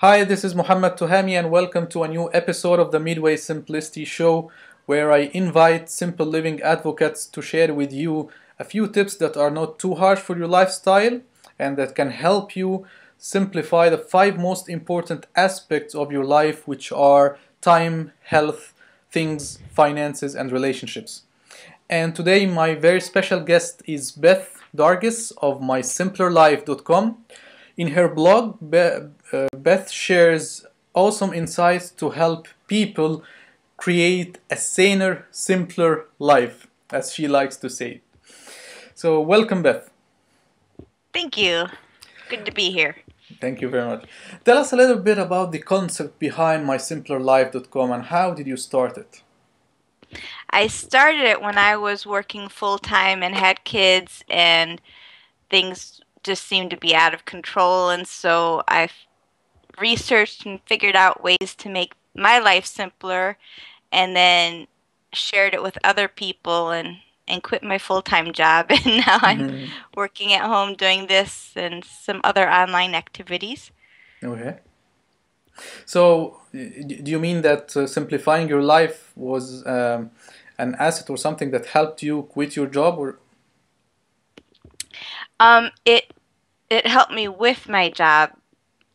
Hi, this is Muhammad Tuhami, and welcome to a new episode of the Midway Simplicity Show, where I invite simple living advocates to share with you a few tips that are not too harsh for your lifestyle and that can help you simplify the five most important aspects of your life, which are time, health, things, finances, and relationships. And today, my very special guest is Beth Dargis of mysimplerlife.com. In her blog, Beth shares awesome insights to help people create a saner, simpler life, as she likes to say. So, welcome, Beth. Thank you. Good to be here. Thank you very much. Tell us a little bit about the concept behind mysimplerlife.com and how did you start it? I started it when I was working full-time and had kids, and things just seemed to be out of control, and so I researched and figured out ways to make my life simpler, and then shared it with other people and quit my full-time job, and now I'm working at home doing this and some other online activities. Okay. So, do you mean that simplifying your life was an asset or something that helped you quit your job, or? It helped me with my job,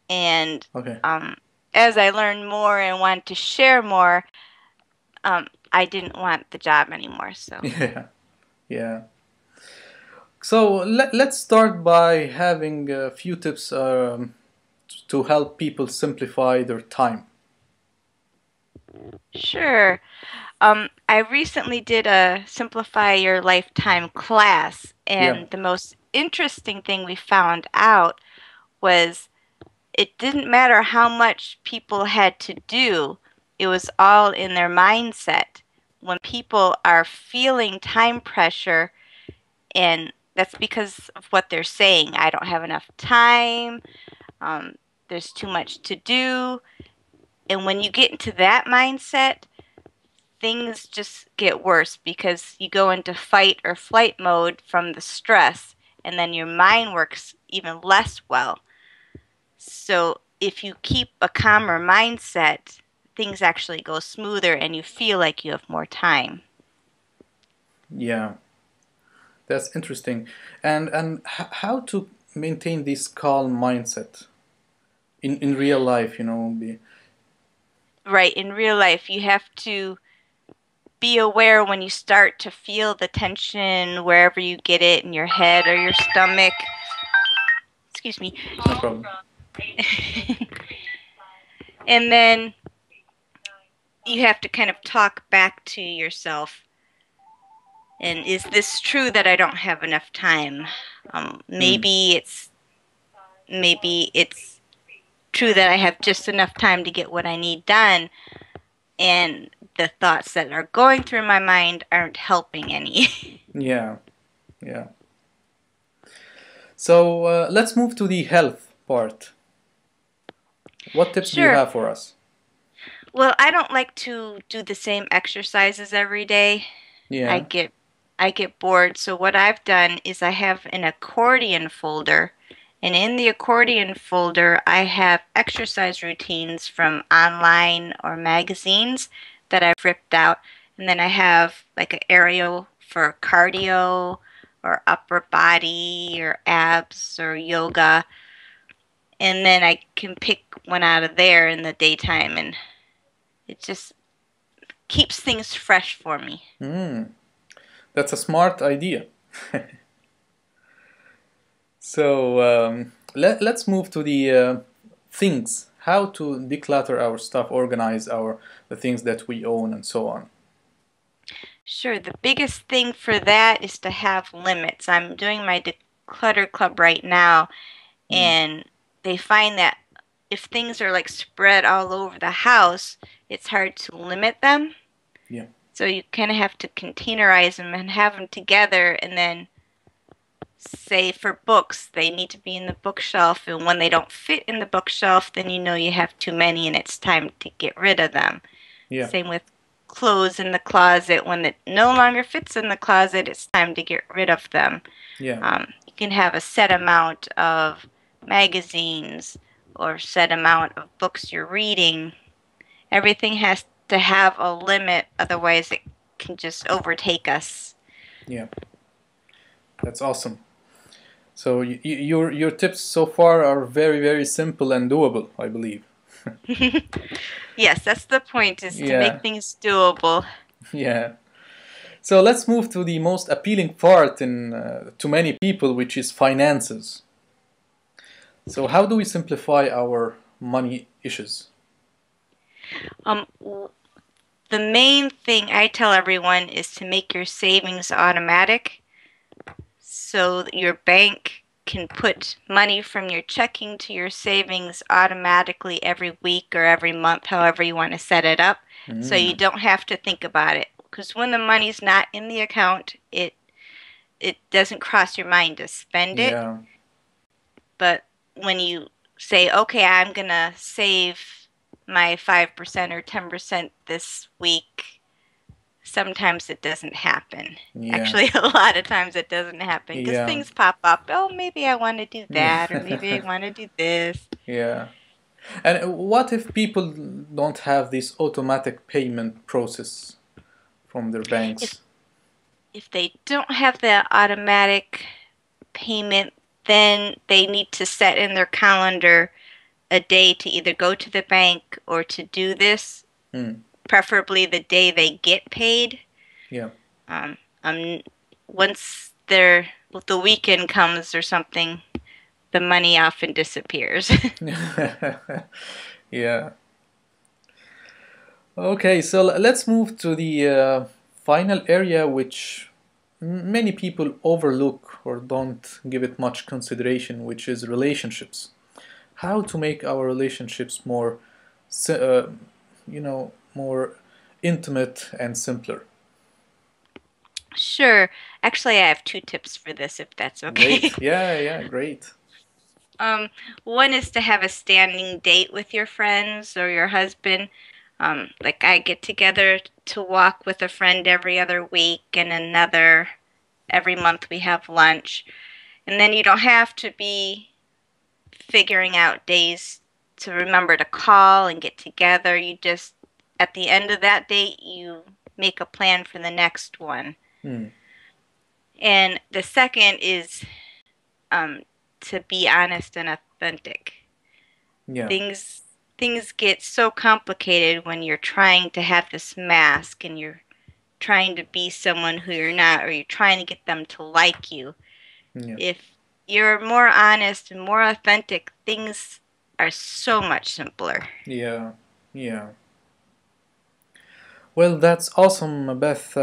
and Okay. as I learned more and wanted to share more, I didn't want the job anymore. So Yeah, yeah. So let's start by having a few tips to help people simplify their time. sure. I recently did a Simplify Your Lifetime class, Yeah. and the most interesting thing we found out was it didn't matter how much people had to do, it was all in their mindset. When people are feeling time pressure, and that's because of what they're saying, I don't have enough time, um, there's too much to do. And when you get into that mindset, things just get worse because you go into fight or flight mode from the stress, and then your mind works even less well. So if you keep a calmer mindset, things actually go smoother and you feel like you have more time. Yeah, that's interesting. And how to maintain this calm mindset in real life, Right, in real life, you have to be aware when you start to feel the tension wherever you get it in your head or your stomach. Excuse me. No problem. And then you have to kind of talk back to yourself. And is this true that I don't have enough time? Mm. Maybe it's true that I have just enough time to get what I need done, and the thoughts that are going through my mind aren't helping any. Yeah, yeah. So let's move to the health part. What tips do you Sure. have for us? Well, I don't like to do the same exercises every day. I Yeah. get I get bored. So what I've done is I have an accordion folder, and in the accordion folder I have exercise routines from online or magazines that I've ripped out, and then I have like an area for cardio or upper body or abs or yoga, and then I can pick one out of there in the daytime, and it just keeps things fresh for me. Mm. That's a smart idea. So let's move to the things. How to declutter our stuff, organize the things that we own, and so on. Sure, the biggest thing for that is to have limits. I'm doing my declutter club right now, Mm. and they find that if things are like spread all over the house, it's hard to limit them. Yeah. So you kind of have to containerize them and have them together, and then say for books, they need to be in the bookshelf, and when they don't fit in the bookshelf, then you know you have too many and it's time to get rid of them. Yeah. Same with clothes in the closet. When it no longer fits in the closet, it's time to get rid of them. Yeah. You can have a set amount of magazines or set amount of books you're reading. Everything has to have a limit, otherwise it can just overtake us. Yeah, that's awesome. So your tips so far are very, very simple and doable, I believe. Yes, that's the point, is to Yeah, make things doable. yeah. So let's move to the most appealing part to many people, which is finances. So how do we simplify our money issues? The main thing I tell everyone is to make your savings automatic, so that your bank can put money from your checking to your savings automatically every week or every month, however you want to set it up, so you don't have to think about it. Because when the money's not in the account, it doesn't cross your mind to spend it. Yeah, But when you say, okay, I'm going to save my 5% or 10% this week, sometimes it doesn't happen. yeah, Actually, a lot of times it doesn't happen because yeah, things pop up. Oh, maybe I want to do that, or maybe I yeah, want to do this. yeah. And what if people don't have this automatic payment process from their If banks? if they don't have the automatic payment, then they need to set in their calendar a day to either go to the bank or to do this, preferably the day they get paid. Yeah. Once the weekend comes or something, the money often disappears. Yeah. Okay, so let's move to the final area which many people overlook or don't give it much consideration, which is relationships. How to make our relationships more, more intimate and simpler. Sure. Actually, I have 2 tips for this, if that's okay. Great. Yeah, yeah, great. One is to have a standing date with your friends or your husband. Like I get together to walk with a friend every other week, and another every month we have lunch. And then you don't have to be figuring out days to remember to call and get together. You just, at the end of that date, you make a plan for the next one. And the second is to be honest and authentic. Yeah. Things get so complicated when you're trying to have this mask and you're trying to be someone who you're not, or you're trying to get them to like you. Yeah. If you're more honest and more authentic, things are so much simpler. Yeah. Yeah. Well, that's awesome, Beth.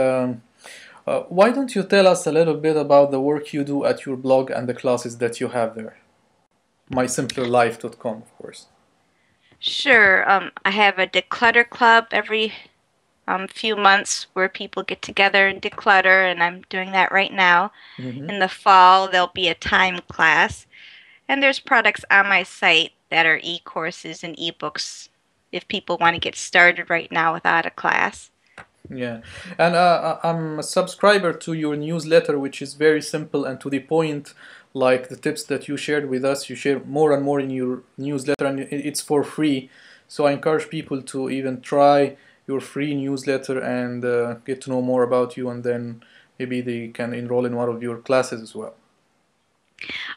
Why don't you tell us a little bit about the work you do at your blog and the classes that you have there? mysimplerlife.com, of course. Sure. I have a declutter club every few months where people get together and declutter, and I'm doing that right now. In the fall, there'll be a time class, and there's products on my site that are e-courses and e-books if people want to get started right now without a class. Yeah, and I'm a subscriber to your newsletter, which is very simple and to the point. Like the tips that you shared with us, you share more and more in your newsletter, and it's for free. So I encourage people to even try your free newsletter and get to know more about you, and then maybe they can enroll in one of your classes as well.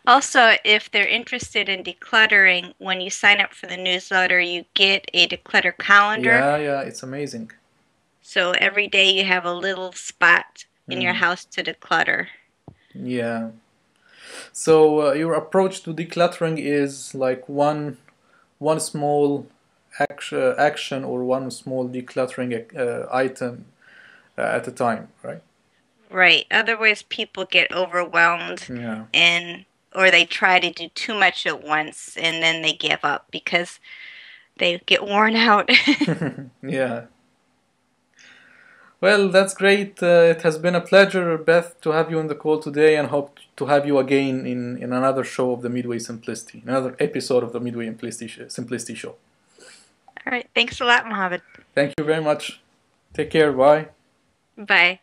Also, if they're interested in decluttering, when you sign up for the newsletter, you get a declutter calendar. Yeah, yeah, it's amazing. So every day you have a little spot in your house to declutter. Yeah. So your approach to decluttering is like one small action or one small decluttering item at a time, right? Right. Otherwise, people get overwhelmed, Yeah. or they try to do too much at once, and then they give up because they get worn out. Yeah. Well, that's great. It has been a pleasure, Beth, to have you on the call today, and hope to have you again in another show of the Midway Simplicity, another episode of the Midway Simplicity Show. All right. Thanks a lot, Mohammed. Thank you very much. Take care. Bye. Bye.